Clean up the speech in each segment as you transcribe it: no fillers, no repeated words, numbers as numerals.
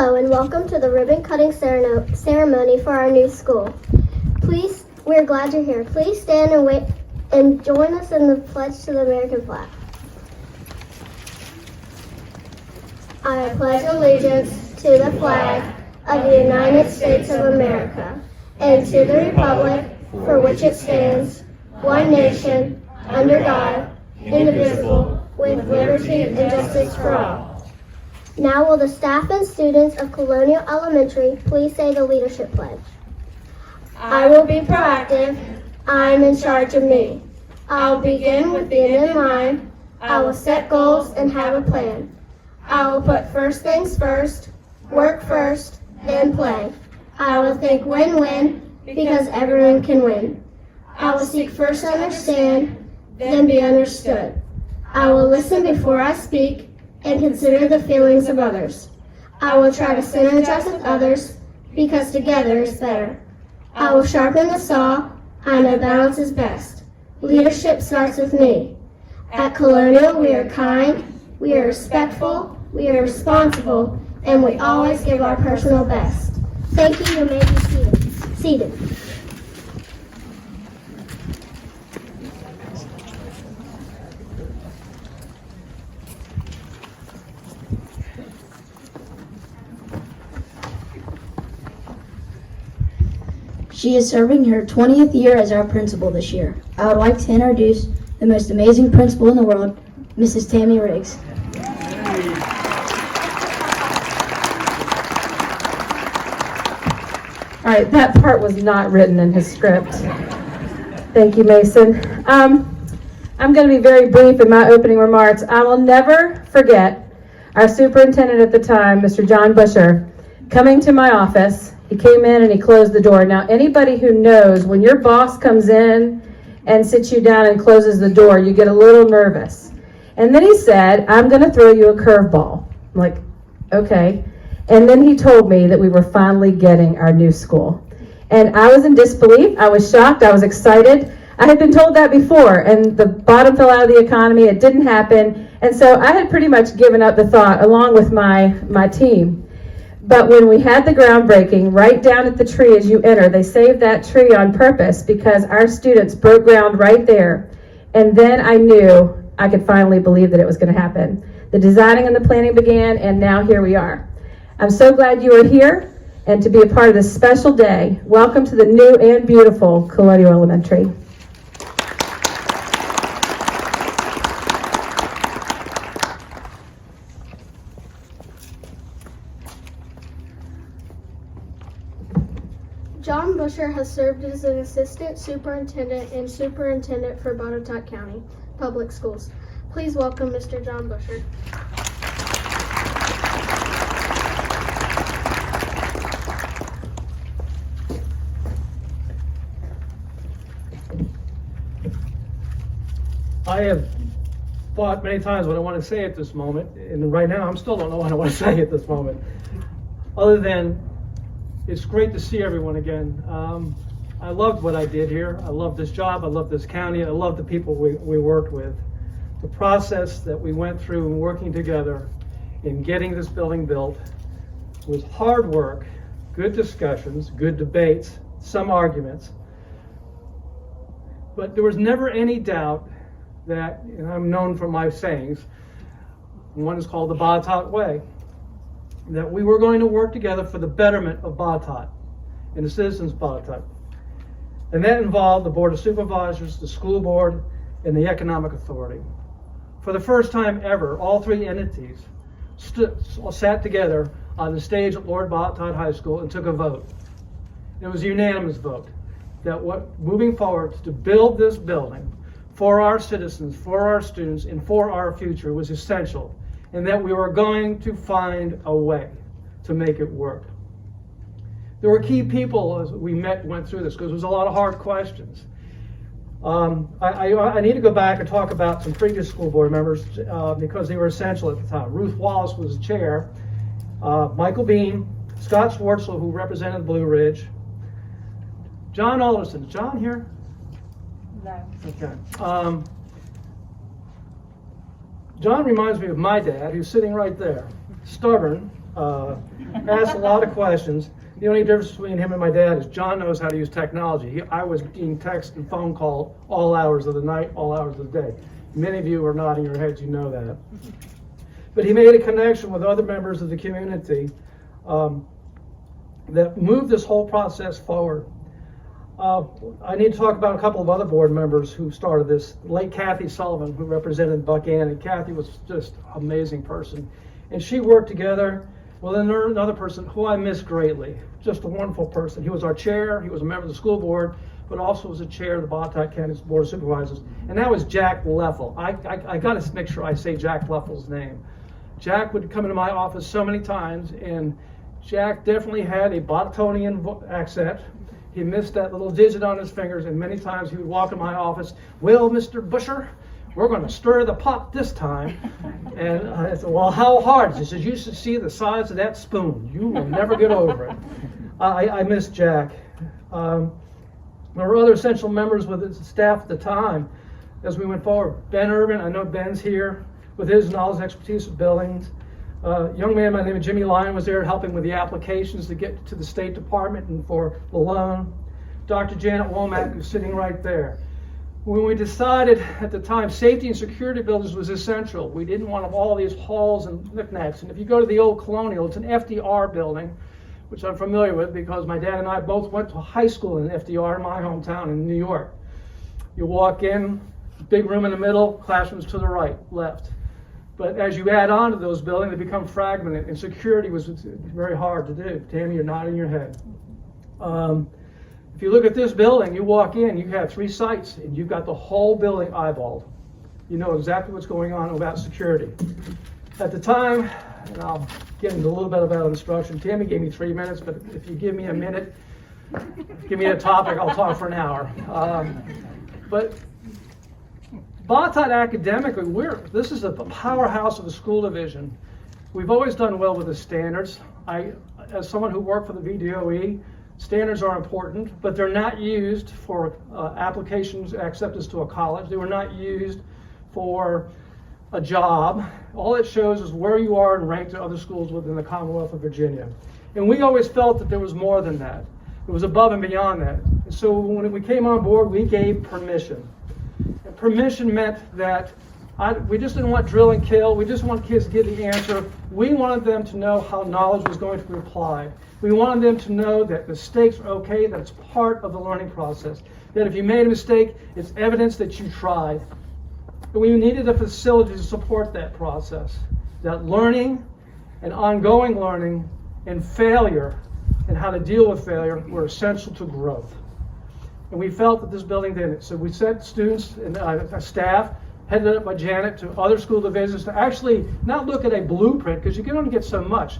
Hello and welcome to the ribbon cutting ceremony for our new school. We're glad you're here. Please stand and wait and join us in the pledge to the American flag. I pledge allegiance to the flag of the United States of America and to the republic for which it stands, one nation, under God, indivisible, with liberty and justice for all. Now will the staff and students of Colonial Elementary please say the leadership pledge. I will be proactive. I am in charge of me. I'll begin with the end in mind. I will set goals and have a plan. I will put first things first, work first, then play. I will think win-win because everyone can win. I will seek first to understand, then be understood. I will listen before I speak and consider the feelings of others. I will try to synergize with others because together is better. I will sharpen the saw. I know balance is best. Leadership starts with me. At Colonial, we are kind, we are respectful, we are responsible, and we always give our personal best. Thank you. You may be seated. She is serving her 20th year as our principal this year. I would like to introduce the most amazing principal in the world, Mrs. Tammy Riggs. All right, that part was not written in his script. Thank you, Mason. I'm going to be very brief in my opening remarks. I will never forget our superintendent at the time, Mr. John Busher, coming to my office. He came in and he closed the door. Now, anybody who knows when your boss comes in and sits you down and closes the door, you get a little nervous. And then he said, I'm going to throw you a curveball. I'm like, okay. And then he told me that we were finally getting our new school. And I was in disbelief. I was shocked. I was excited. I had been told that before, and the bottom fell out of the economy. It didn't happen. And so I had pretty much given up the thought along with my team. But when we had the groundbreaking, right down at the tree as you enter, they saved that tree on purpose because our students broke ground right there. And then I knew I could finally believe that it was going to happen. The designing and the planning began, and now here we are. I'm so glad you are here and to be a part of this special day. Welcome to the new and beautiful Colonial Elementary. John Busher has served as an assistant superintendent and superintendent for Botetourt County Public Schools. Please welcome Mr. John Busher. I have thought many times what I want to say at this moment, and right now I still don't know what I want to say at this moment, other than it's great to see everyone again. I loved what I did here. I love this job. I love this county. I love the people we worked with. The process that we went through in working together in getting this building built was hard work, good discussions, good debates, some arguments. But there was never any doubt that, and I'm known for my sayings, one is called the Botetourt way, that we were going to work together for the betterment of Botetourt and the citizens of Botetourt. And that involved the Board of Supervisors, the school board, and the Economic Authority. For the first time ever, all three entities sat together on the stage at Lord Botetourt High School and took a vote. It was a unanimous vote that moving forward to build this building for our citizens, for our students, and for our future was essential, and that we were going to find a way to make it work. There were key people as we went through this, because there was a lot of hard questions. I need to go back and talk about some previous school board members because they were essential at the time. Ruth Wallace was the chair, Michael Bean, Scott Schwartzel, who represented Blue Ridge, John Alderson. Is John here? No. Okay. John reminds me of my dad, who's sitting right there. Stubborn, asked a lot of questions. The only difference between him and my dad is John knows how to use technology. I was being text and phone call all hours of the night, all hours of the day. Many of you are nodding your heads, you know that. But he made a connection with other members of the community that moved this whole process forward. I need to talk about a couple of other board members who started this. Late Kathy Sullivan, who represented Buchanan. Kathy was just an amazing person. And she worked together with another person who I miss greatly. Just a wonderful person. He was our chair, he was a member of the school board, but also was the chair of the Botetourt County Board of Supervisors. And that was Jack Leffel. I got to make sure I say Jack Leffel's name. Jack would come into my office so many times, and Jack definitely had a Botetourian accent. He missed that little digit on his fingers, and many times he would walk in my office, "Well, Mr. Busher, we're going to stir the pot this time." And I said, "Well, how hard?" He says, "You should see the size of that spoon. You will never get over it." I miss Jack. There were other essential members with his staff at the time as we went forward. Ben Urban, I know Ben's here with his knowledge and expertise of buildings. A young man by the name of Jimmy Lyon was there helping with the applications to get to the State Department and for the loan. Dr. Janet Womack, who's sitting right there. When we decided at the time safety and security buildings was essential, we didn't want all these halls and knickknacks. And if you go to the old Colonial, it's an FDR building, which I'm familiar with because my dad and I both went to high school in FDR in my hometown in New York. You walk in, big room in the middle, classrooms to the right, left. But as you add on to those buildings, they become fragmented, and security was very hard to do. Tammy, you're nodding your head. If you look at this building, you walk in, you have 3 sites, and you've got the whole building eyeballed. You know exactly what's going on about security. At the time, and I'll get into a little bit about instruction, Tammy gave me 3 minutes, but if you give me a minute, give me a topic, I'll talk for an hour. But Botetourt academically, this is a powerhouse of the school division. We've always done well with the standards. As someone who worked for the VDOE, standards are important, but they're not used for applications, acceptance to a college. They were not used for a job. All it shows is where you are and ranked to other schools within the Commonwealth of Virginia. And we always felt that there was more than that. It was above and beyond that. And so when we came on board, we gave permission. And permission meant that we just didn't want drill and kill. We just want kids to get the answer. We wanted them to know how knowledge was going to be applied. We wanted them to know that mistakes are okay, that it's part of the learning process. That if you made a mistake, it's evidence that you tried. And we needed a facility to support that process. That learning and ongoing learning and failure and how to deal with failure were essential to growth. And we felt that this building did it. So we sent students and staff, headed up by Janet, to other school divisions to actually not look at a blueprint, because you can only get so much.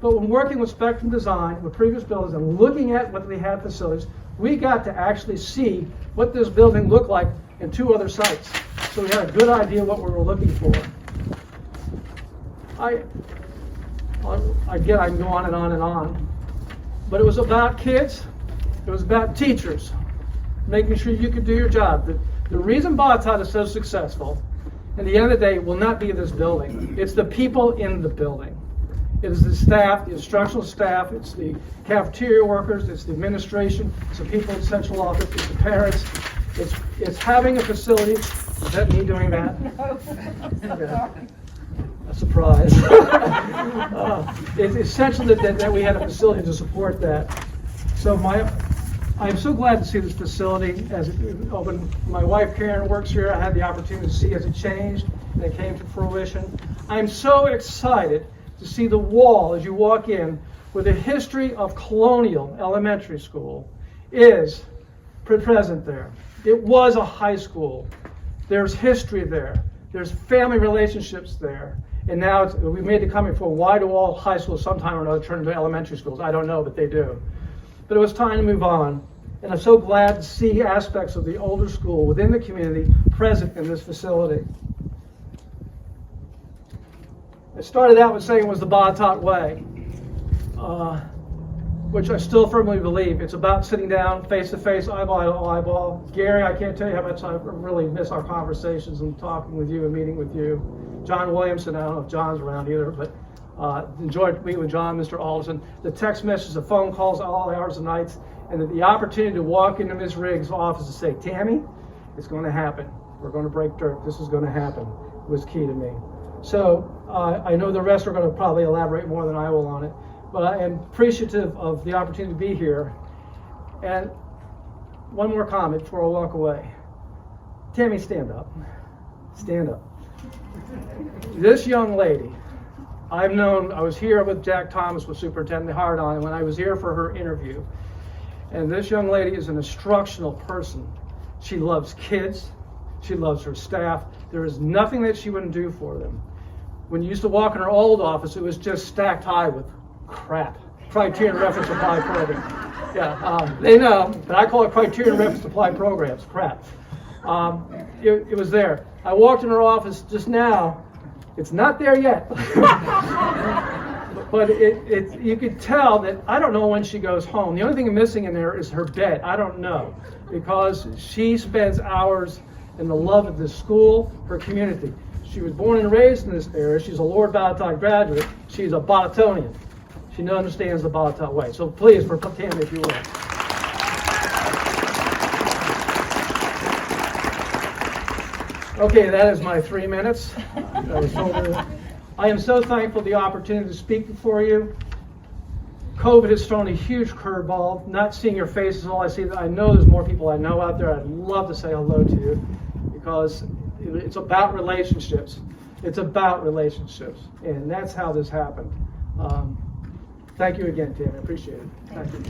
But when working with Spectrum Design, with previous buildings, and looking at what they had facilities, we got to actually see what this building looked like in 2 other sites. So we had a good idea what we were looking for. Again, I can go on and on and on. But it was about kids. It was about teachers, making sure you could do your job. The reason Botetourt is so successful, at the end of the day, will not be this building. It's the people in the building. It is the staff, the instructional staff, it's the cafeteria workers, it's the administration, it's the people in central office, it's the parents. It's having a facility. Is that me doing that? No. A surprise. It's essential that we had a facility to support that. So I'm so glad to see this facility as it opened. My wife Karen works here. I had the opportunity to see as it changed and it came to fruition. I'm so excited to see the wall as you walk in where the history of Colonial Elementary School is present there. It was a high school. There's history there. There's family relationships there. And now we've made the comment for why do all high schools sometime or another turn into elementary schools? I don't know, but they do. But it was time to move on. And I'm so glad to see aspects of the older school within the community present in this facility. I started out with saying it was the Botetourt way, which I still firmly believe. It's about sitting down face to face, eyeball to eyeball. Gary, I can't tell you how much I really miss our conversations and talking with you and meeting with you. John Williamson, I don't know if John's around either, but Enjoyed meeting with John, Mr. Alderson. The text messages, the phone calls, all hours and nights, and the opportunity to walk into Ms. Riggs' office and say, Tammy, it's going to happen. We're going to break dirt. This is going to happen. Was key to me. So I know the rest are going to probably elaborate more than I will on it, but I am appreciative of the opportunity to be here. And one more comment before I walk away. Tammy, stand up. Stand up. This young lady, I was here with Jack Thomas, with Superintendent hired on, and when I was here for her interview. And this young lady is an instructional person. She loves kids. She loves her staff. There is nothing that she wouldn't do for them. When you used to walk in her old office, it was just stacked high with crap. Criterion Reference Applied Program. Yeah, they know, but I call it Criterion Reference Applied Programs, crap. It was there. I walked in her office just now. It's not there yet. But you could tell that I don't know when she goes home. The only thing missing in there is her bed. I don't know, because she spends hours in the love of this school, her community. She was born and raised in this area. She's a Lord Botetourt graduate. She's a Botetonian. She understands the Botetourt way. So please, for Tammy, if you will. Okay, that is my 3 minutes. I am so thankful for the opportunity to speak before you. COVID has thrown a huge curveball. Not seeing your faces, all I see, I know there's more people I know out there. I'd love to say hello to you, because it's about relationships. It's about relationships, and that's how this happened. Thank you again, Tammy. I appreciate it. Thank you.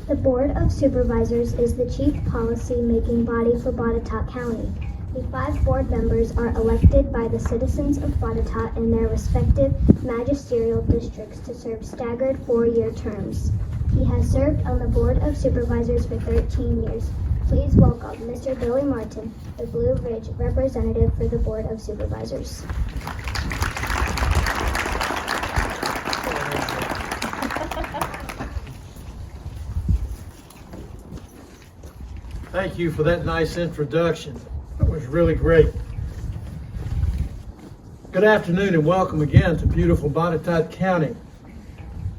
The Board of Supervisors is the chief policy-making body for Botetourt County. The 5 board members are elected by the citizens of Botetourt in their respective magisterial districts to serve staggered 4-year terms. He has served on the Board of Supervisors for 13 years. Please welcome Mr. Billy Martin, the Blue Ridge representative for the Board of Supervisors. Thank you for that nice introduction. That was really great. Good afternoon and welcome again to beautiful Botetourt County.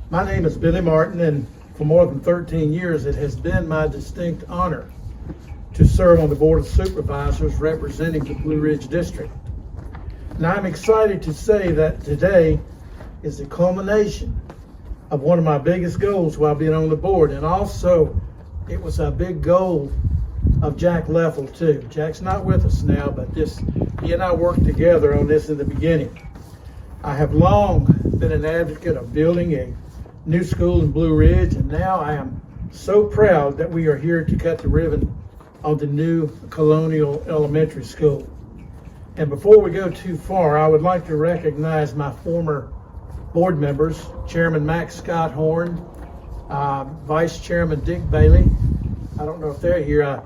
My name is Billy Martin, and for more than 13 years it has been my distinct honor to serve on the Board of Supervisors representing the Blue Ridge District. Now I'm excited to say that today is the culmination of one of my biggest goals while being on the board, and also it was a big goal of Jack Leffel too. Jack's not with us now, but he and I worked together on this in the beginning. I have long been an advocate of building a new school in Blue Ridge, and now I am so proud that we are here to cut the ribbon on the new Colonial Elementary School. And before we go too far, I would like to recognize my former board members, Chairman Max Scott Horn, Vice Chairman Dick Bailey. I don't know if they're here.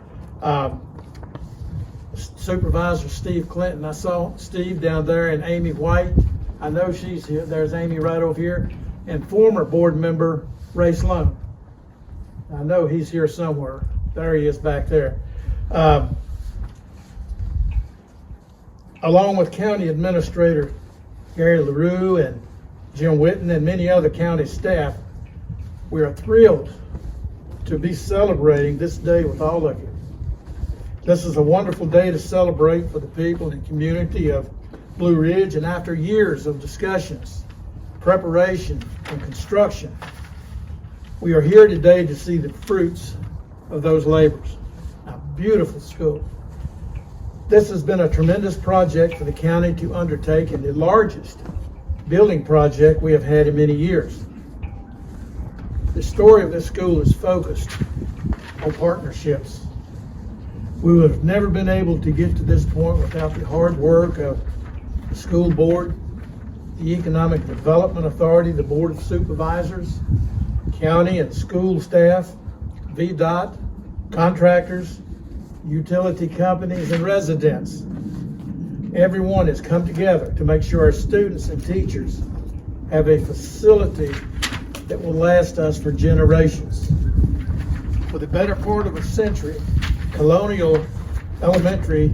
Supervisor Steve Clinton. I saw Steve down there, and Amy White. I know she's here. There's Amy right over here. And former board member Ray Sloan. I know he's here somewhere. There he is back there. Along with County Administrator Gary Larrowe and Jim Whitten and many other county staff, we are thrilled to be celebrating this day with all of you. This is a wonderful day to celebrate for the people and community of Blue Ridge, and after years of discussions, preparation, and construction, we are here today to see the fruits of those labors. A beautiful school. This has been a tremendous project for the county to undertake, and the largest building project we have had in many years. The story of this school is focused on partnerships. We would have never been able to get to this point without the hard work of the school board, the Economic Development Authority, the Board of Supervisors, county and school staff, VDOT, contractors, utility companies, and residents. Everyone has come together to make sure our students and teachers have a facility that will last us for generations. For the better part of a century, Colonial Elementary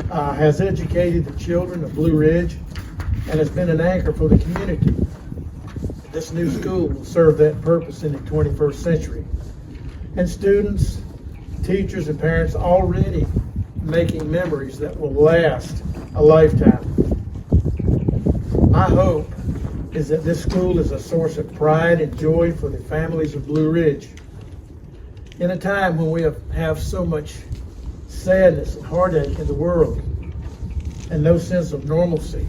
has educated the children of Blue Ridge and has been an anchor for the community. This new school will serve that purpose in the 21st century. And students, teachers, and parents already making memories that will last a lifetime. My hope is that this school is a source of pride and joy for the families of Blue Ridge. In a time when we have so much sadness and heartache in the world and no sense of normalcy,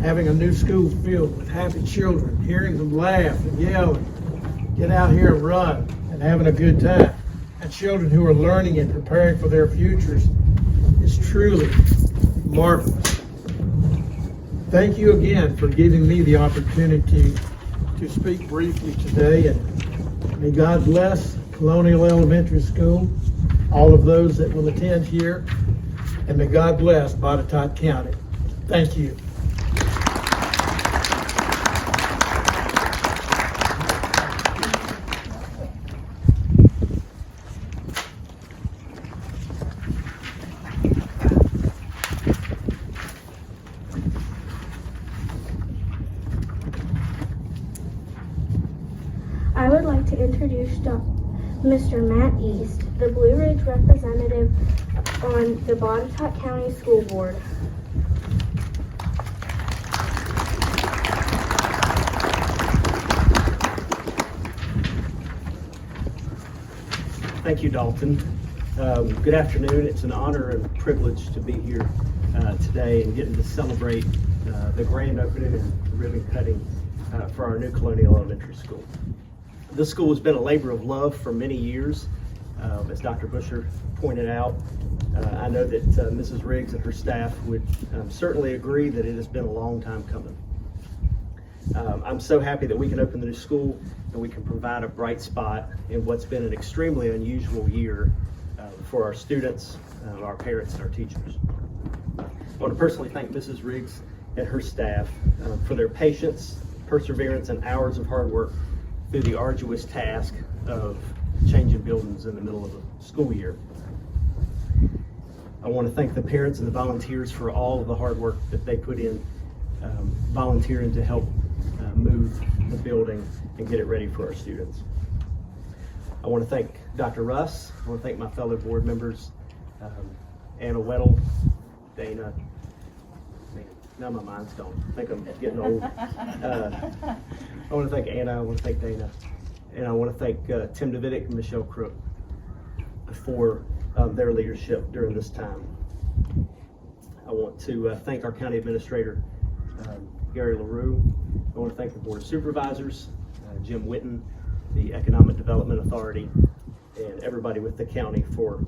having a new school filled with happy children, hearing them laugh and yell and get out here and run and having a good time, and children who are learning and preparing for their futures is truly marvelous. Thank you again for giving me the opportunity to speak briefly today, and may God bless Colonial Elementary School, all of those that will attend here, and may God bless Botetourt County. Thank you. I would like to introduce Mr. Matt East, the Blue Ridge representative on the Botetourt County School Board. Thank you, Dalton. Good afternoon. It's an honor and privilege to be here today and getting to celebrate the grand opening and ribbon cutting for our new Colonial Elementary School. This school has been a labor of love for many years. As Dr. Busher pointed out, I know that Mrs. Riggs and her staff would certainly agree that it has been a long time coming. I'm so happy that we can open the new school and we can provide a bright spot in what's been an extremely unusual year for our students, our parents, and our teachers. I want to personally thank Mrs. Riggs and her staff for their patience, perseverance, and hours of hard work through the arduous task of changing buildings in the middle of a school year. I want to thank the parents and the volunteers for all of the hard work that they put in volunteering to help move the building and get it ready for our students. I want to thank Dr. Russ. I want to thank my fellow board members, Anna Weddle, Dana. Man, now my mind's gone. I think I'm getting old. I want to thank Anna. I want to thank Dana. And I want to thank Tim Davidic and Michelle Crook for their leadership during this time. I want to thank our county administrator, Gary Larrowe. I want to thank the Board of Supervisors, Jim Witten, the Economic Development Authority, and everybody with the county for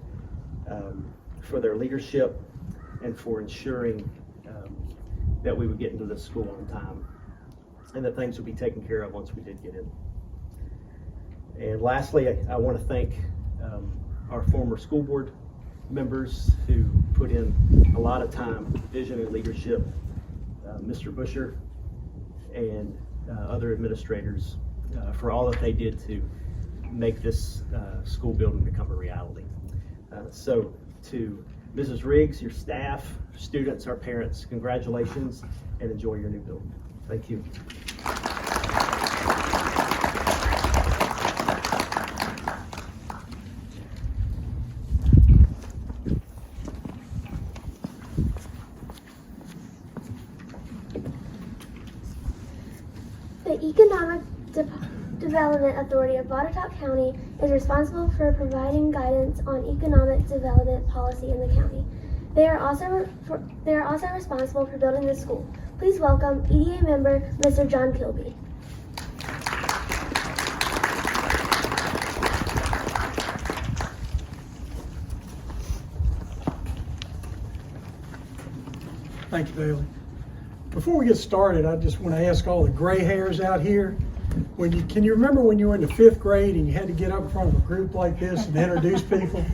their leadership and for ensuring that we would get into this school on time and that things would be taken care of once we did get in. And lastly, I want to thank our former school board members who put in a lot of time, vision, and leadership, Mr. Busher and other administrators for all that they did to make this school building become a reality. So to Mrs. Riggs, your staff, students, our parents, congratulations and enjoy your new building. Thank you. The Economic Development Authority of Botetourt County is responsible for providing guidance on economic development policy in the county. They are also responsible for building the school. Please welcome EDA member Mr. John Kilby. Thank you, Bailey. Before we get started, I just want to ask all the gray hairs out here, can you remember when you were in the 5th grade and you had to get up in front of a group like this and introduce people?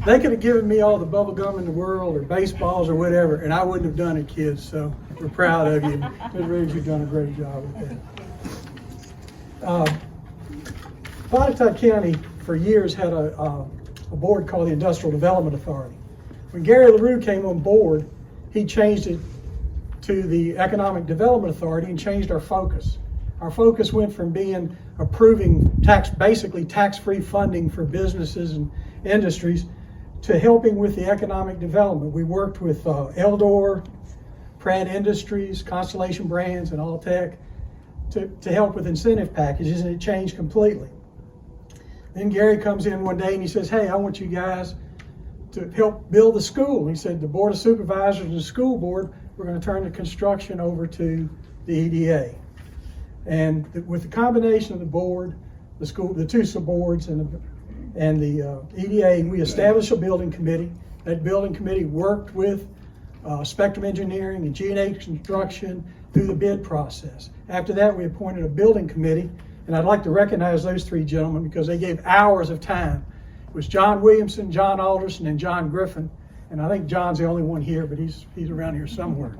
They could have given me all the bubble gum in the world or baseballs or whatever, and I wouldn't have done it, kids. So we're proud of you. Ms. Riggs, you've done a great job with that. Botetourt County for years had a board called the Industrial Development Authority. When Gary Larrowe came on board, he changed it to the Economic Development Authority and changed our focus. Our focus went from being approving basically tax-free funding for businesses and industries to helping with the economic development. We worked with Eldor, Pratt Industries, Constellation Brands, and Alltech to help with incentive packages, and it changed completely. Then Gary comes in one day and he says, hey, I want you guys to help build the school. He said the Board of Supervisors and the school board, we're going to turn the construction over to the EDA. And with the combination of the board, the school, the two subboards, and the EDA, we established a building committee. That building committee worked with Spectrum Engineering and G&H Construction through the bid process. After that, we appointed a building committee, and I'd like to recognize those three gentlemen because they gave hours of time. It was John Williamson, John Alderson, and John Griffin, and I think John's the only one here, but he's around here somewhere.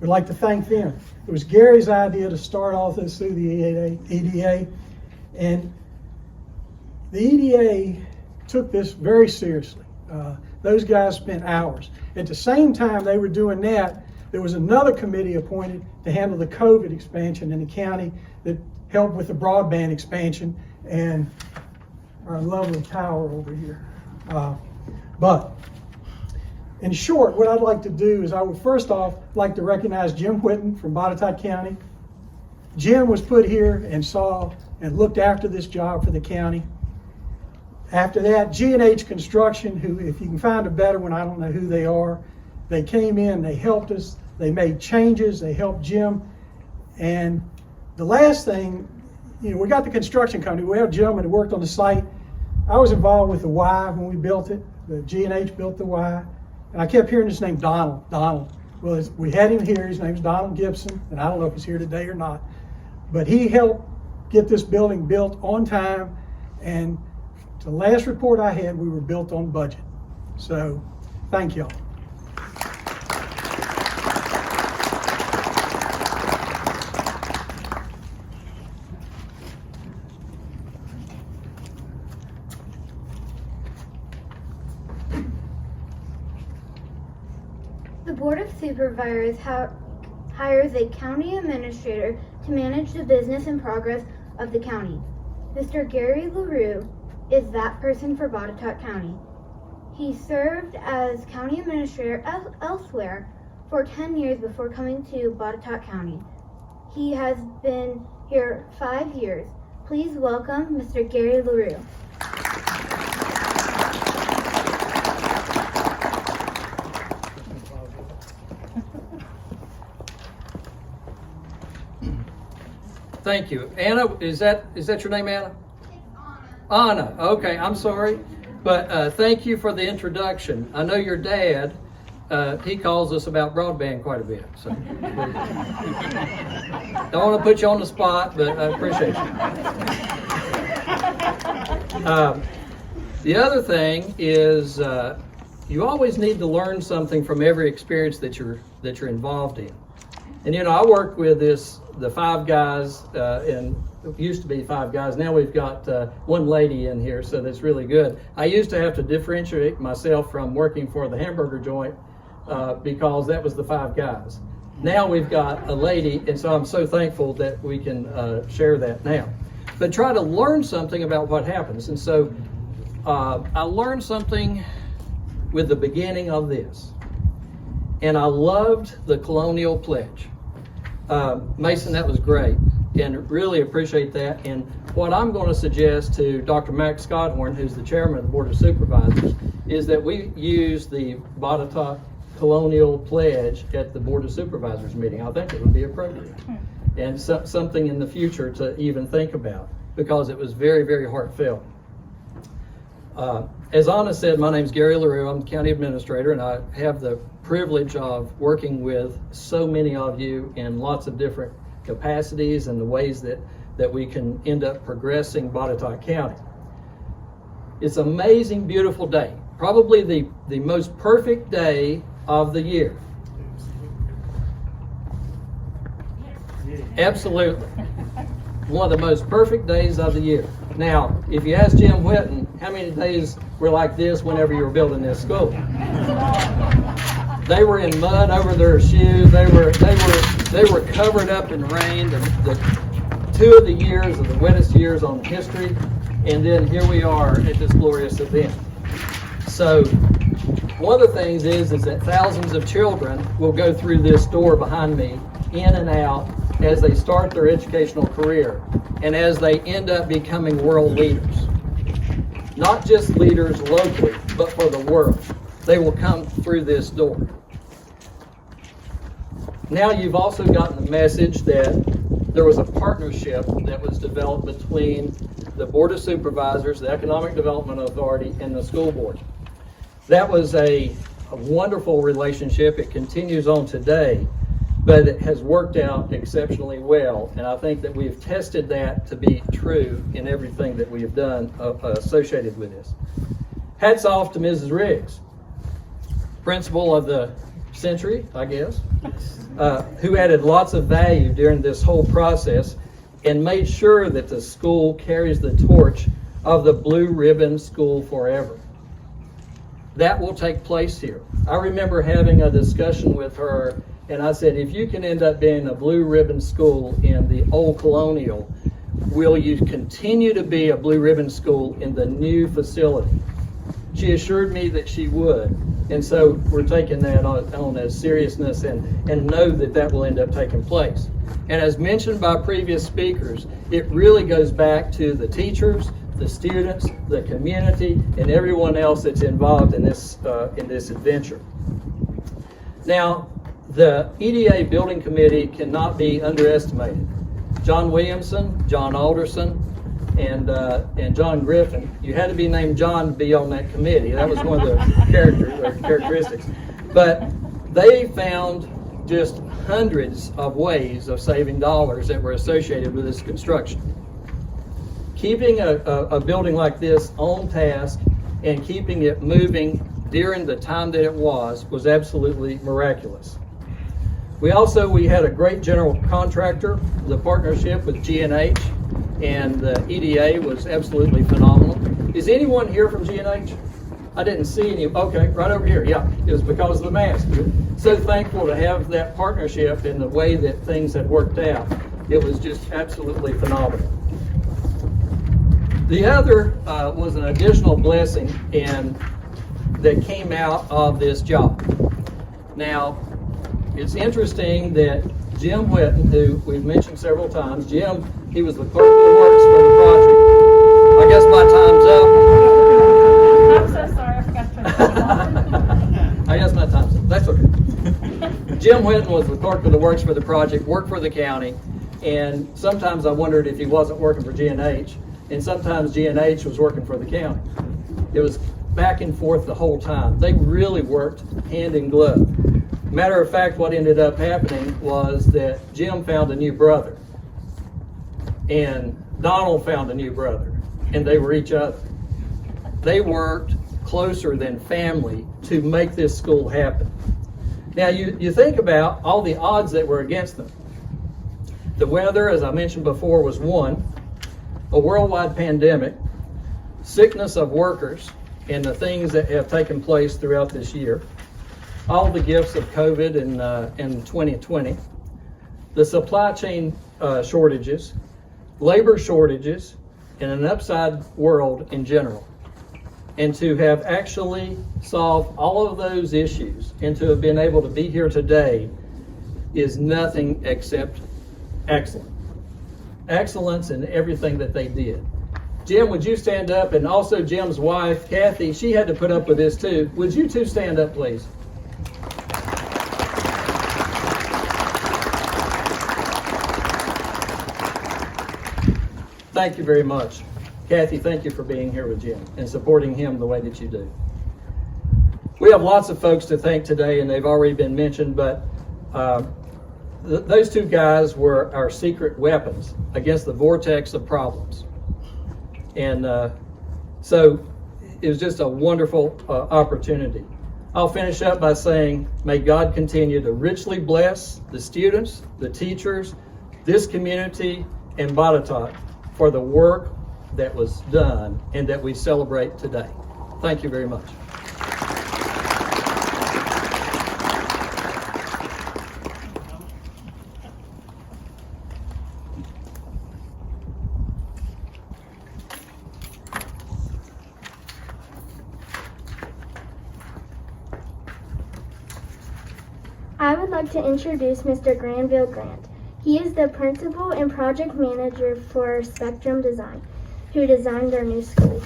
We'd like to thank them. It was Gary's idea to start off this through the EDA, and the EDA took this very seriously. Those guys spent hours. At the same time they were doing that, there was another committee appointed to handle the COVID expansion in the county that helped with the broadband expansion and our lovely tower over here. But in short, what I'd like to do is I would first off like to recognize Jim Whitten from Botetourt County. Jim was put here and saw and looked after this job for the county. After that, G&H Construction, who, if you can find a better one, I don't know who they are. They came in, they helped us, they made changes, they helped Jim. And the last thing, we got the construction company. We have a gentleman who worked on the site. I was involved with the Y when we built it. The G&H built the Y. And I kept hearing his name, Donald. Well, we had him here. His name's Donald Gibson, and I don't know if he's here today or not. But he helped get this building built on time, and the last report I had, we were built on budget. So, thank y'all. The Board of Supervisors hires a county administrator to manage the business and progress of the county. Mr. Gary Larrowe is that person for Botetourt County. He served as county administrator elsewhere for 10 years before coming to Botetourt County. He has been here 5 years. Please welcome Mr. Gary Larrowe. Thank you. Anna, is that your name, Anna? Anna. Okay, I'm sorry. But thank you for the introduction. I know your dad, he calls us about broadband quite a bit. So don't want to put you on the spot, but I appreciate you. The other thing is you always need to learn something from every experience that you're involved in. And I worked with the 5 guys, and it used to be 5 guys. Now we've got 1 lady in here, so that's really good. I used to have to differentiate myself from working for the hamburger joint because that was the 5 guys. Now we've got a lady, and so I'm so thankful that we can share that now. But try to learn something about what happens. And so I learned something with the beginning of this. And I loved the Colonial Pledge. Mason, that was great, and really appreciate that. And what I'm going to suggest to Dr. Max Scotthorn, who's the chairman of the Board of Supervisors, is that we use the Botetourt Colonial Pledge at the Board of Supervisors meeting. I think it would be appropriate, and something in the future to even think about, because it was very, very heartfelt. As Anna said, my name is Gary Larrowe. I'm the county administrator, and I have the privilege of working with so many of you in lots of different capacities and the ways that we can end up progressing Botetourt County. It's an amazing, beautiful day. Probably the most perfect day of the year. Absolutely. One of the most perfect days of the year. Now, if you ask Jim Whitten, how many days were like this whenever you were building this school? They were in mud over their shoes. They were covered up in rain. The 2 of the years of the wettest years on history, and then here we are at this glorious event. So, one of the things is that thousands of children will go through this door behind me, in and out, as they start their educational career, and as they end up becoming world leaders. Not just leaders locally, but for the world. They will come through this door. Now you've also gotten the message that there was a partnership that was developed between the Board of Supervisors, the Economic Development Authority, and the school board. That was a wonderful relationship. It continues on today, but it has worked out exceptionally well, and I think that we've tested that to be true in everything that we have done associated with this. Hats off to Mrs. Riggs, principal of the century, I guess, who added lots of value during this whole process and made sure that the school carries the torch of the Blue Ribbon School forever. That will take place here. I remember having a discussion with her, and I said, if you can end up being a Blue Ribbon School in the old Colonial, will you continue to be a Blue Ribbon School in the new facility? She assured me that she would, and so we're taking that on as seriousness and know that that will end up taking place. And as mentioned by previous speakers, it really goes back to the teachers, the students, the community, and everyone else that's involved in this adventure. Now, the EDA Building Committee cannot be underestimated. John Williamson, John Alderson, and John Griffin. You had to be named John to be on that committee. That was one of the characteristics. But they found just hundreds of ways of saving dollars that were associated with this construction. Keeping a building like this on task and keeping it moving during the time that it was absolutely miraculous. We had a great general contractor. The partnership with G&H and the EDA was absolutely phenomenal. Is anyone here from G&H? I didn't see any. Okay, right over here. Yeah, it was because of the mask. So thankful to have that partnership in the way that things had worked out. It was just absolutely phenomenal. The other was an additional blessing that came out of this job. Now, it's interesting that Jim Whitten, who we've mentioned several times, Jim, he was the clerk of works for the project. I guess my time's up. I'm so sorry, I forgot to turn it off. I guess my time's up. That's okay. Jim Whitten was the clerk of the works for the project, worked for the county, and sometimes I wondered if he wasn't working for G&H, and sometimes G&H was working for the county. It was back and forth the whole time. They really worked hand in glove. Matter of fact, what ended up happening was that Jim found a new brother, and Donald found a new brother, and they were each other. They worked closer than family to make this school happen. Now, you think about all the odds that were against them. The weather, as I mentioned before, was one. A worldwide pandemic, sickness of workers, and the things that have taken place throughout this year. All the gifts of COVID in 2020, the supply chain shortages, labor shortages, and an upside world in general. And to have actually solved all of those issues and to have been able to be here today is nothing except excellent. Excellence in everything that they did. Jim, would you stand up? And also Jim's wife, Kathy, she had to put up with this too. Would you two stand up, please? Thank you very much. Kathy, thank you for being here with Jim and supporting him the way that you do. We have lots of folks to thank today, and they've already been mentioned, but those two guys were our secret weapons against the vortex of problems. And so was just a wonderful opportunity. I'll finish up by saying, may God continue to richly bless the students, the teachers, this community, and Botetourt for the work that was done and that we celebrate today. Thank you very much. I would like to introduce Mr. Granville Grant. He is the principal and project manager for Spectrum Design, who designed our new school.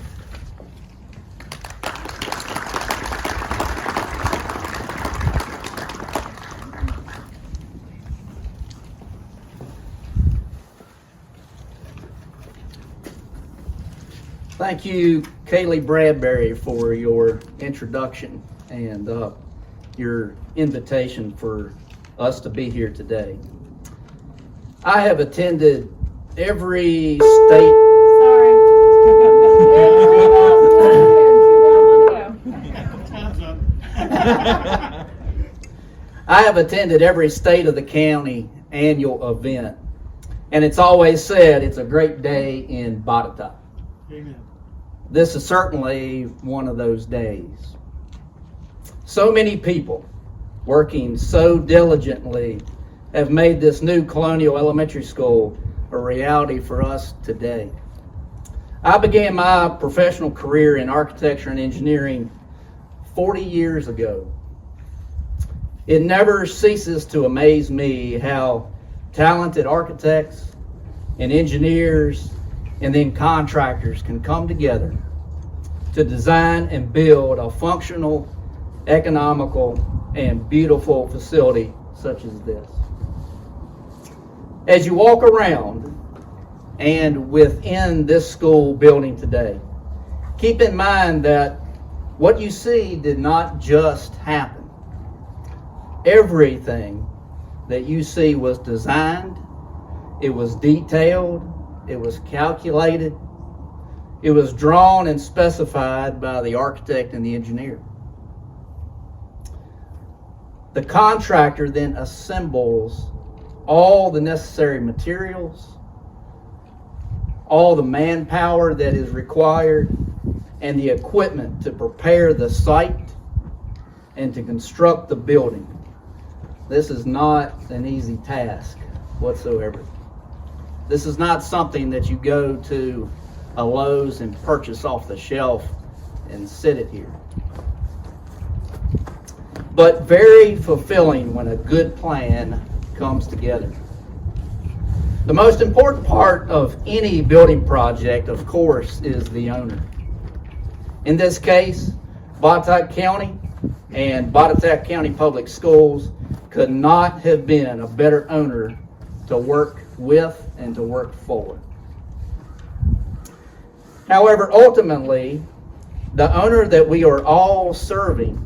Thank you, Kaylee Bradbury, for your introduction and your invitation for us to be here today. I have attended every state. I have attended every state of the county annual event, and it's always said it's a great day in Botetourt. Amen. This is certainly one of those days. So many people working so diligently have made this new Colonial Elementary School a reality for us today. I began my professional career in architecture and engineering 40 years ago. It never ceases to amaze me how talented architects and engineers and then contractors can come together to design and build a functional, economical, and beautiful facility such as this. As you walk around and within this school building today, keep in mind that what you see did not just happen. Everything that you see was designed, it was detailed, it was calculated, it was drawn and specified by the architect and the engineer. The contractor then assembles all the necessary materials, all the manpower that is required, and the equipment to prepare the site and to construct the building. This is not an easy task whatsoever. This is not something that you go to a Lowe's and purchase off the shelf and sit it here. But very fulfilling when a good plan comes together. The most important part of any building project, of course, is the owner. In this case, Botetourt County and Botetourt County Public Schools could not have been a better owner to work with and to work for. However, ultimately, the owner that we are all serving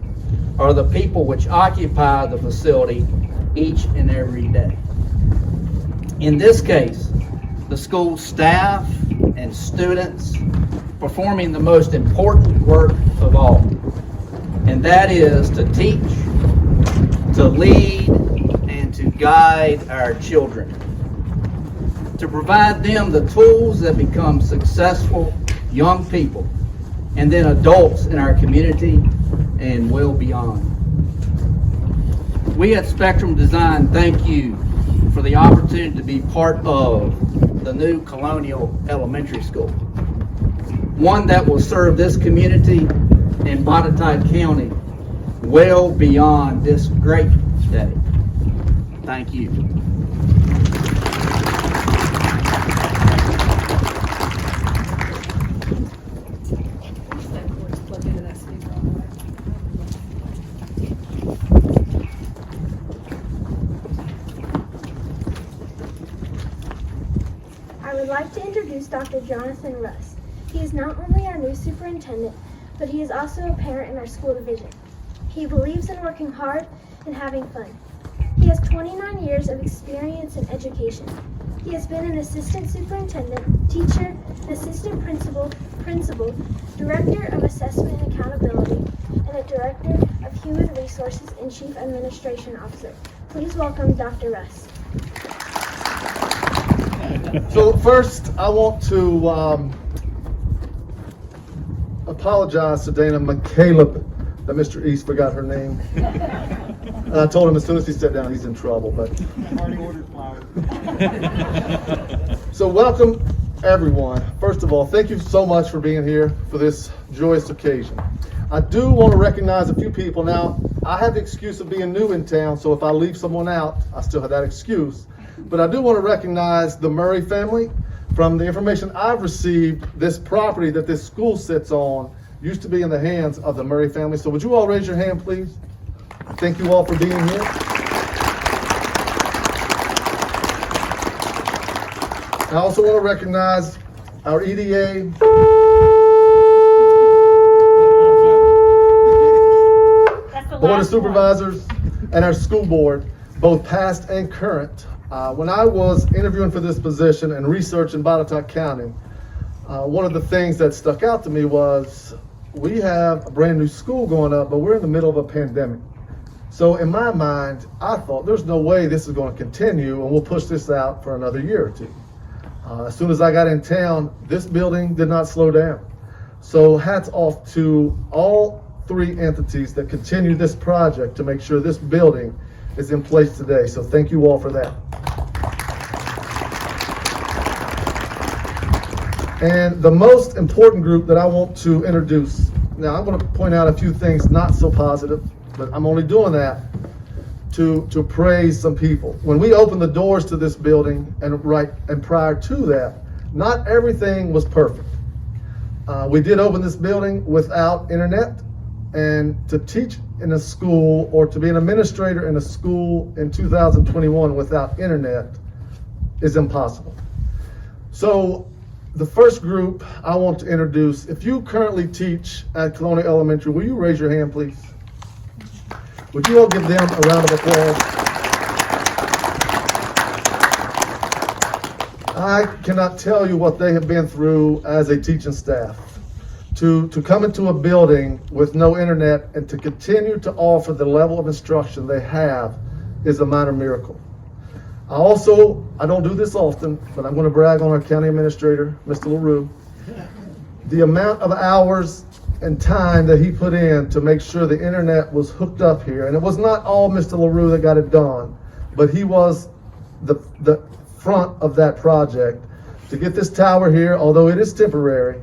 are the people which occupy the facility each and every day. In this case, the school staff and students performing the most important work of all, and that is to teach, to lead, and to guide our children, to provide them the tools that become successful young people and then adults in our community and well beyond. We at Spectrum Design thank you for the opportunity to be part of the new Colonial Elementary School, one that will serve this community and Botetourt County well beyond this great day. Thank you. I would like to introduce Dr. Jonathan Russ. He is not only our new superintendent, but he is also a parent in our school division. He believes in working hard and having fun. He has 29 years of experience in education. He has been an assistant superintendent, teacher, assistant principal, director of assessment and accountability, and a director of human resources and chief administration officer. Please welcome Dr. Russ. So first, I want to apologize to Dana McCaleb that Mr. East forgot her name. I told him as soon as he sat down, he's in trouble. But so welcome, everyone. First of all, thank you so much for being here for this joyous occasion. I do want to recognize a few people. Now, I have the excuse of being new in town, so if I leave someone out, I still have that excuse. But I do want to recognize the Murray family. From the information I've received, this property that this school sits on used to be in the hands of the Murray family. So would you all raise your hand, please? Thank you all for being here. I also want to recognize our EDA, Board of Supervisors, and our school board, both past and current. When I was interviewing for this position and researching Botetourt County, one of the things that stuck out to me was we have a brand new school going up, but we're in the middle of a pandemic. So in my mind, I thought there's no way this is going to continue and we'll push this out for another year or two. As soon as I got in town, this building did not slow down. So hats off to all three entities that continue this project to make sure this building is in place today. So thank you all for that. And the most important group that I want to introduce, now I'm going to point out a few things not so positive, but I'm only doing that to praise some people. When we opened the doors to this building and prior to that, not everything was perfect. We did open this building without internet, and to teach in a school or to be an administrator in a school in 2021 without internet is impossible. So the first group I want to introduce, if you currently teach at Colonial Elementary, will you raise your hand, please? Would you all give them a round of applause? I cannot tell you what they have been through as a teaching staff. To come into a building with no internet and to continue to offer the level of instruction they have is a minor miracle. I don't do this often, but I'm going to brag on our county administrator, Mr. Larrowe. The amount of hours and time that he put in to make sure the internet was hooked up here. And it was not all Mr. Larrowe that got it done, but he was the front of that project to get this tower here, although it is temporary.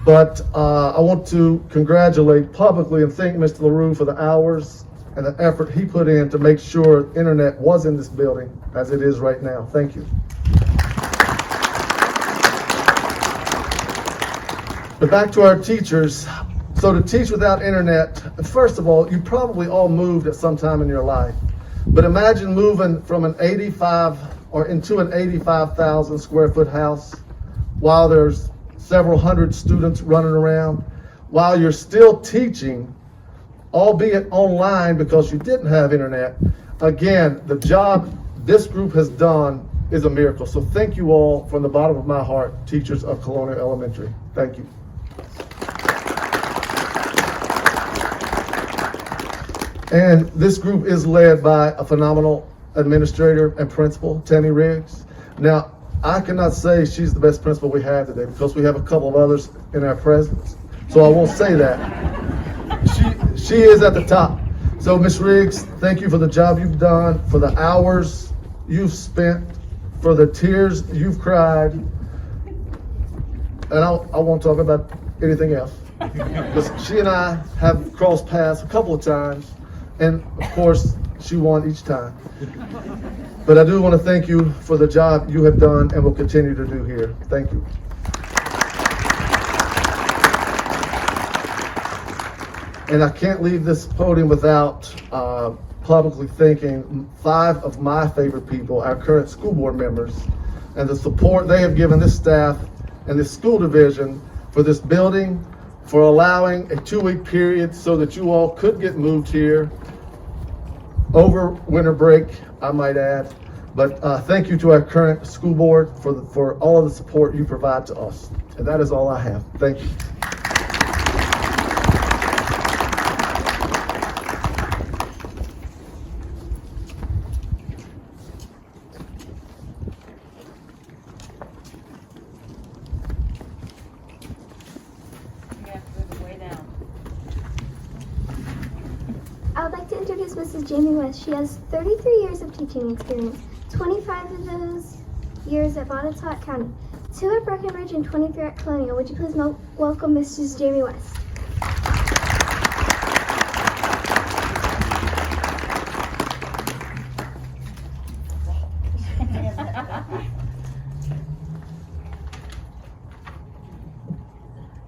But I want to congratulate publicly and thank Mr. Larrowe for the hours and the effort he put in to make sure internet was in this building as it is right now. Thank you. But back to our teachers. So to teach without internet, first of all, you probably all moved at some time in your life. But imagine moving from an 85,000 square foot house while there's several hundred students running around, while you're still teaching, albeit online because you didn't have internet. Again, the job this group has done is a miracle. So thank you all from the bottom of my heart, teachers of Colonial Elementary. Thank you. And this group is led by a phenomenal administrator and principal, Tammy Riggs. Now, I cannot say she's the best principal we have today because we have a couple of others in our presence. So I won't say that. She is at the top. So Ms. Riggs, thank you for the job you've done, for the hours you've spent, for the tears you've cried. And I won't talk about anything else. Because she and I have crossed paths a couple of times. And of course, she won each time. But I do want to thank you for the job you have done and will continue to do here. Thank you. And I can't leave this podium without publicly thanking 5 of my favorite people, our current school board members, and the support they have given this staff and this school division for this building, for allowing a 2-week period so that you all could get moved here over winter break, I might add. But thank you to our current school board for all of the support you provide to us. And that is all I have. Thank you. I would like to introduce Mrs. Jamie West. She has 33 years of teaching experience, 25 of those years at Botetourt County, 2 at Breckenridge and 23 at Colonial. Would you please welcome Mrs. Jamie West?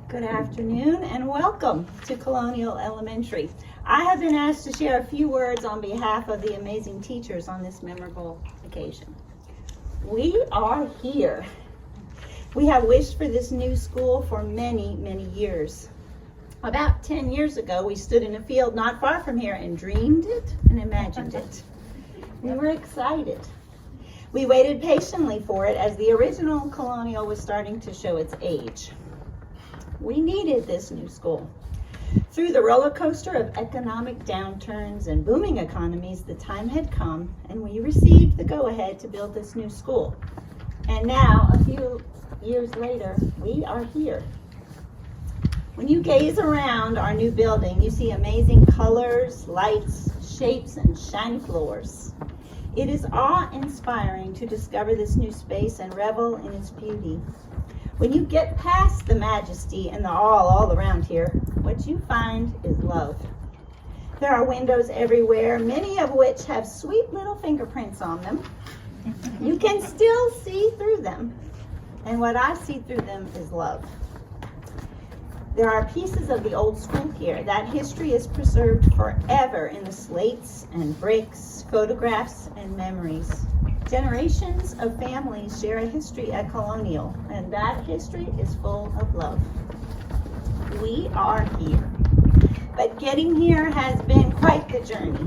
Good afternoon and welcome to Colonial Elementary. I have been asked to share a few words on behalf of the amazing teachers on this memorable occasion. We are here. We have wished for this new school for many, many years. About 10 years ago, we stood in a field not far from here and dreamed it and imagined it. We were excited. We waited patiently for it as the original Colonial was starting to show its age. We needed this new school. Through the roller coaster of economic downturns and booming economies, the time had come and we received the go-ahead to build this new school. And now, a few years later, we are here. When you gaze around our new building, you see amazing colors, lights, shapes, and shiny floors. It is awe-inspiring to discover this new space and revel in its beauty. When you get past the majesty and the awe all around here, what you find is love. There are windows everywhere, many of which have sweet little fingerprints on them. You can still see through them, and what I see through them is love. There are pieces of the old school here. That history is preserved forever in the slates and bricks, photographs, and memories. Generations of families share a history at Colonial, and that history is full of love. We are here. But getting here has been quite the journey.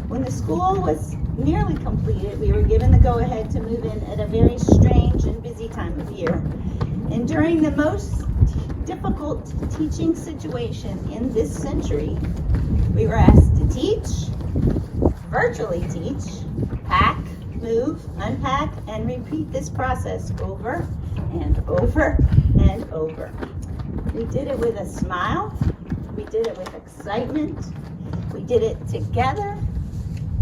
When the school was nearly completed, we were given the go-ahead to move in at a very strange and busy time of year. And during the most difficult teaching situation in this century, we were asked to teach, virtually teach, pack, move, unpack, and repeat this process over and over and over. We did it with a smile. We did it with excitement. We did it together.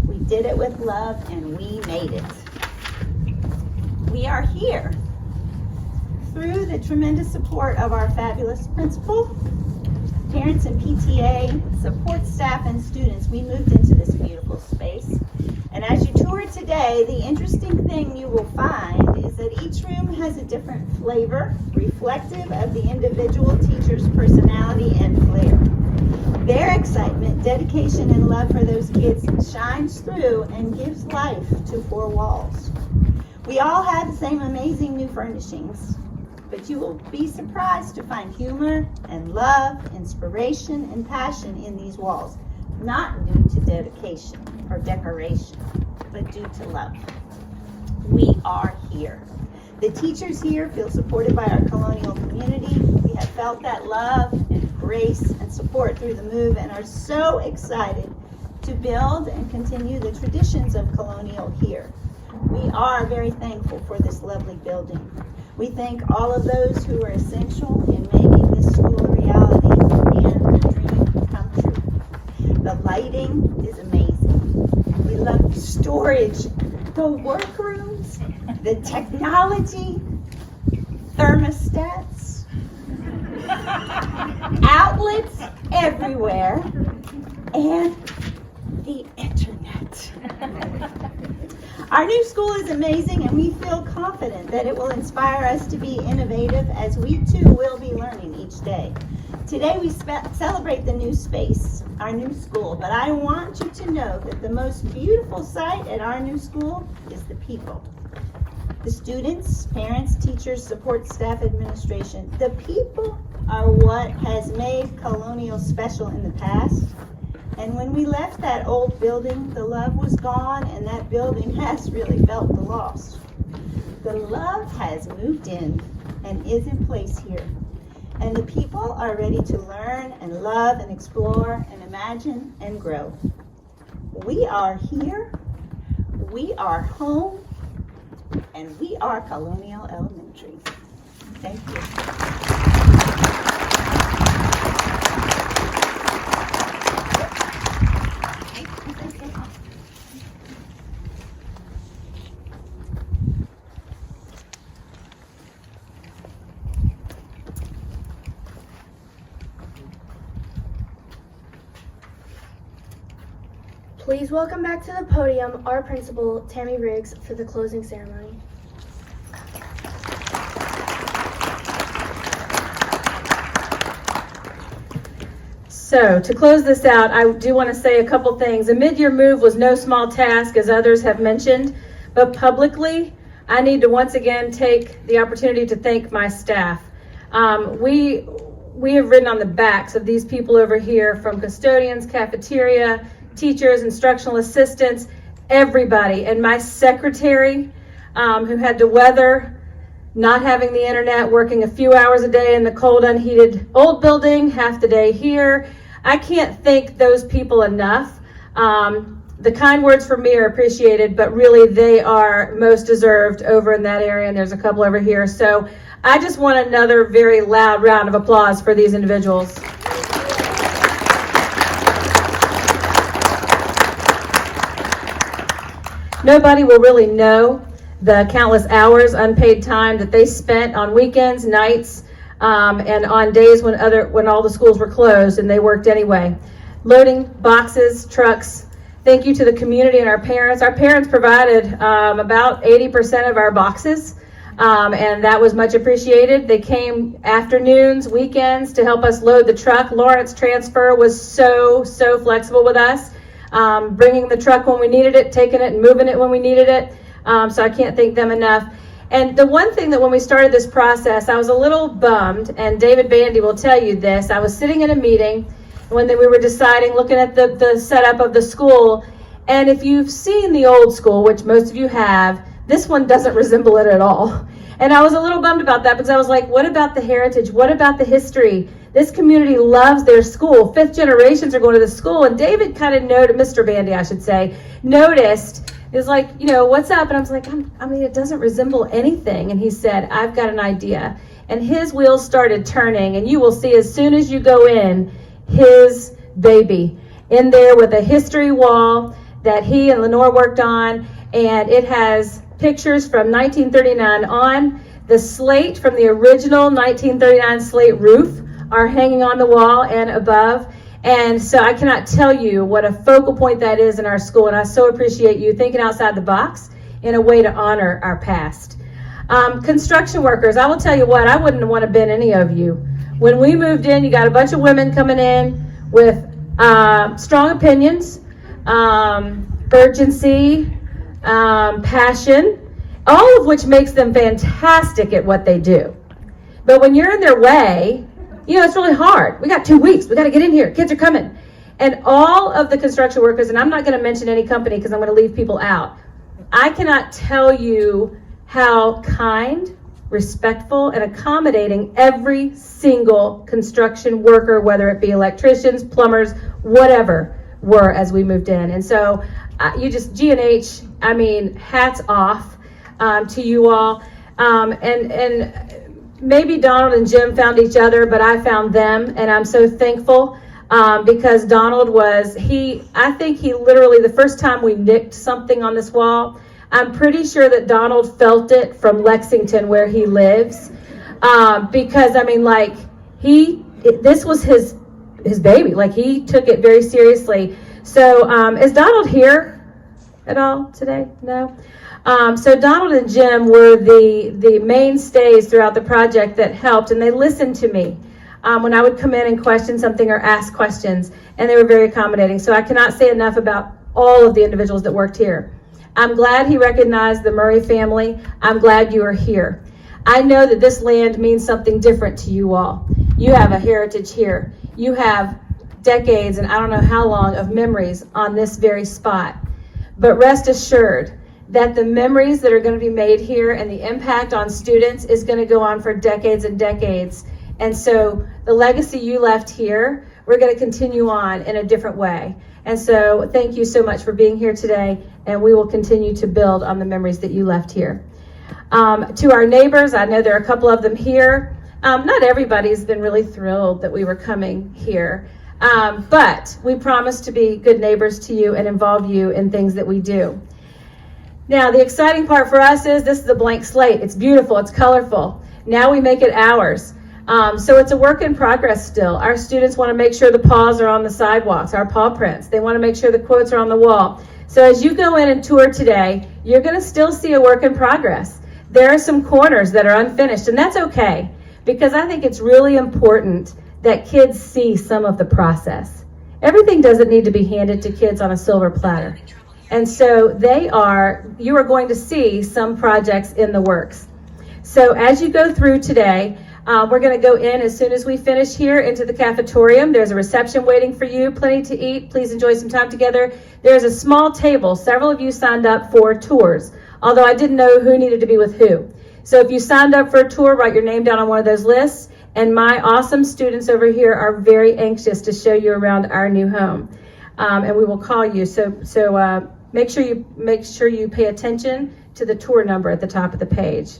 We did it with love, and we made it. We are here. Through the tremendous support of our fabulous principal, parents and PTA, support staff, and students, we moved into this beautiful space. And as you tour today, the interesting thing you will find is that each room has a different flavor, reflective of the individual teacher's personality and flair. Their excitement, dedication, and love for those kids shines through and gives life to 4 walls. We all have the same amazing new furnishings, but you will be surprised to find humor and love, inspiration, and passion in these walls, not due to dedication or decoration, but due to love. We are here. The teachers here feel supported by our Colonial community. We have felt that love and grace and support through the move and are so excited to build and continue the traditions of Colonial here. We are very thankful for this lovely building. We thank all of those who are essential in making this school a reality and a dream come true. The lighting is amazing. We love the storage, the workrooms, the technology, thermostats, outlets everywhere, and the internet. Our new school is amazing, and we feel confident that it will inspire us to be innovative as we too will be learning each day. Today we celebrate the new space, our new school, but I want you to know that the most beautiful sight at our new school is the people. The students, parents, teachers, support staff, administration. The people are what has made Colonial special in the past And when we left that old building, the love was gone, and that building has really felt the loss. The love has moved in and is in place here. And the people are ready to learn and love and explore and imagine and grow. We are here, we are home, and we are Colonial Elementary. Thank you. Please welcome back to the podium our principal, Tammy Riggs, for the closing ceremony. So to close this out, I do want to say a couple things. A mid-year move was no small task, as others have mentioned, but publicly, I need to once again take the opportunity to thank my staff. We have written on the backs of these people over here, from custodians, cafeteria, teachers, instructional assistants, everybody, and my secretary, who had to weather not having the internet, working a few hours a day in the cold, unheated old building, half the day here. I can't thank those people enough. The kind words from me are appreciated, but really they are most deserved over in that area, and there's a couple over here. So I just want another very loud round of applause for these individuals. Nobody will really know the countless hours, unpaid time that they spent on weekends, nights, and on days when all the schools were closed, and they worked anyway. Loading boxes, trucks. Thank you to the community and our parents. Our parents provided about 80% of our boxes, and that was much appreciated. They came afternoons, weekends to help us load the truck. Lawrence Transfer was so flexible with us. Bringing the truck when we needed it, taking it and moving it when we needed it. So I can't thank them enough. And the one thing that when we started this process, I was a little bummed, and David Bandy will tell you this. I was sitting in a meeting when we were deciding, looking at the setup of the school. And if you've seen the old school, which most of you have, this one doesn't resemble it at all. And I was a little bummed about that, because I was like, what about the heritage? What about the history? This community loves their school. 5th generations are going to the school. And David kind of noted, Mr. Bandy, I should say, noticed, is like, what's up? And I was like, it doesn't resemble anything. And he said, I've got an idea. And his wheels started turning, and you will see as soon as you go in, his baby in there with a history wall that he and Lenore worked on. And it has pictures from 1939 on. The slate from the original 1939 slate roof are hanging on the wall and above. And so I cannot tell you what a focal point that is in our school. And I so appreciate you thinking outside the box in a way to honor our past. Construction workers, I will tell you what, I wouldn't want to been any of you. When we moved in, you got a bunch of women coming in with strong opinions, urgency, passion, all of which makes them fantastic at what they do. But when you're in their way, it's really hard. We got 2 weeks. We got to get in here. Kids are coming. And all of the construction workers, and I'm not going to mention any company because I'm going to leave people out. I cannot tell you how kind, respectful, and accommodating every single construction worker, whether it be electricians, plumbers, whatever, were as we moved in. And so G&H, hats off to you all. And maybe Donald and Jim found each other, but I found them, and I'm so thankful because Donald I think he literally, the first time we nicked something on this wall, I'm pretty sure that Donald felt it from Lexington where he lives, because this was his baby. Like, he took it very seriously. So is Donald here at all today? No? So Donald and Jim were the mainstays throughout the project that helped, and they listened to me when I would come in and question something or ask questions, and they were very accommodating. So I cannot say enough about all of the individuals that worked here. I'm glad he recognized the Murray family. I'm glad you are here. I know that this land means something different to you all. You have a heritage here. You have decades and I don't know how long of memories on this very spot. But rest assured that the memories that are going to be made here and the impact on students is going to go on for decades and decades. And so the legacy you left here, we're going to continue on in a different way. And so thank you so much for being here today, and we will continue to build on the memories that you left here. To our neighbors, I know there are a couple of them here. Not everybody's been really thrilled that we were coming here, but we promise to be good neighbors to you and involve you in things that we do. Now, the exciting part for us is this is a blank slate. It's beautiful, it's colorful. Now we make it ours. So it's a work in progress still. Our students want to make sure the paws are on the sidewalks, our paw prints. They want to make sure the quotes are on the wall. So as you go in and tour today, you're going to still see a work in progress. There are some corners that are unfinished, and that's okay, because I think it's really important that kids see some of the process. Everything doesn't need to be handed to kids on a silver platter. And so you are going to see some projects in the works. So as you go through today, we're going to go in as soon as we finish here into the cafetorium. There's a reception waiting for you, plenty to eat. Please enjoy some time together. There's a small table. Several of you signed up for tours, although I didn't know who needed to be with who. So if you signed up for a tour, write your name down on one of those lists. And my awesome students over here are very anxious to show you around our new home. And we will call you. So make sure you pay attention to the tour number at the top of the page.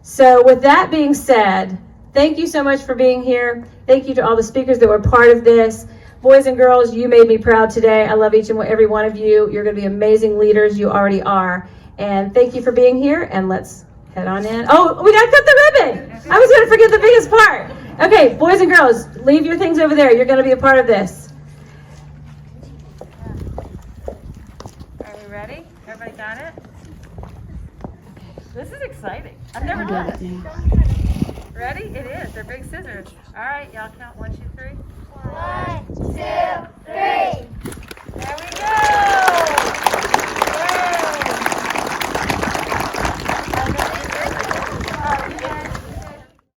So with that being said, thank you so much for being here. Thank you to all the speakers that were part of this. Boys and girls, you made me proud today. I love each and every one of you. You're going to be amazing leaders. You already are. And thank you for being here. And let's head on in. Oh, we got to cut the ribbon. I was going to forget the biggest part. Okay, boys and girls, leave your things over there. You're going to be a part of this. Are we ready? Everybody got it? This is exciting. I've never done it. Ready? It is. They're big scissors. All right, y'all count 1, 2, 3. 1, 2, 3.